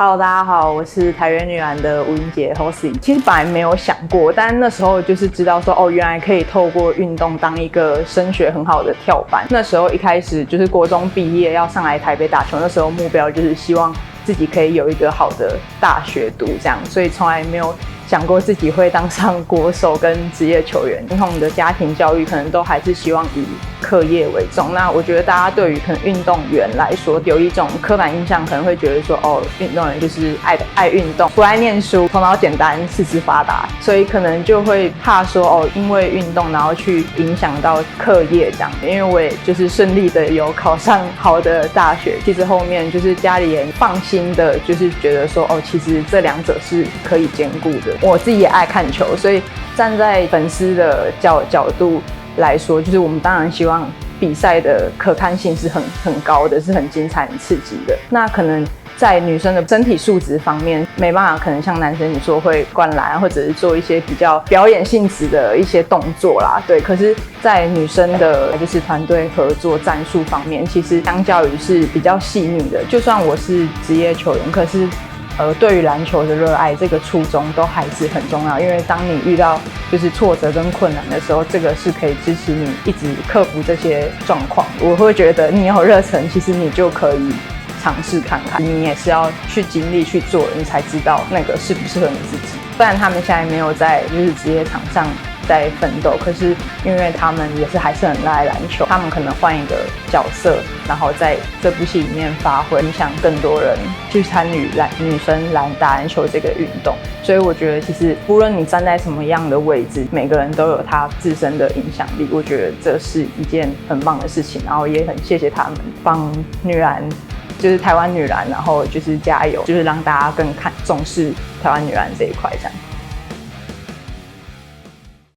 Hello， 大家好，我是台元女篮的吴英杰 Hosey。其实本来没有想过，但那时候就是知道说，哦，原来可以透过运动当一个升学很好的跳板。那时候一开始就是国中毕业要上来台北打球，那时候目标就是希望自己可以有一个好的大学读，这样，所以从来没有想过自己会当上国手跟职业球员。传统的家庭教育可能都还是希望以课业为重。那我觉得大家对于可能运动员来说，有一种刻板印象，可能会觉得说，哦，运动员就是爱运动，不爱念书，头脑简单，四肢发达，所以可能就会怕说，哦，因为运动然后去影响到课业这样。因为我也就是顺利的有考上好的大学，其实后面就是家里人放心的，就是觉得说，哦，其实这两者是可以兼顾的。我自己也爱看球，所以站在粉丝的角度来说，就是我们当然希望比赛的可看性是很高的，是很精彩、很刺激的。那可能在女生的身体素质方面，没办法，可能像男生你说会灌篮，或者是做一些比较表演性质的一些动作啦，对。可是，在女生的就是团队合作、战术方面，其实相较于是比较细腻的。就算我是职业球员，可是对于篮球的热爱，这个初衷都还是很重要。因为当你遇到就是挫折跟困难的时候，这个是可以支持你一直克服这些状况。我会觉得你有热忱，其实你就可以尝试看看，你也是要去经历去做，你才知道那个适不适合你自己。虽然他们现在没有在就是职业场上在奋斗，可是因为他们也是还是很热爱篮球，他们可能换一个角色，然后在这部戏里面发挥，影响更多人去参与女生打篮球这个运动。所以我觉得其实无论你站在什么样的位置，每个人都有他自身的影响力，我觉得这是一件很棒的事情，然后也很谢谢他们帮女篮，就是台湾女篮，然后就是加油，就是让大家更重视台湾女篮这一块这样。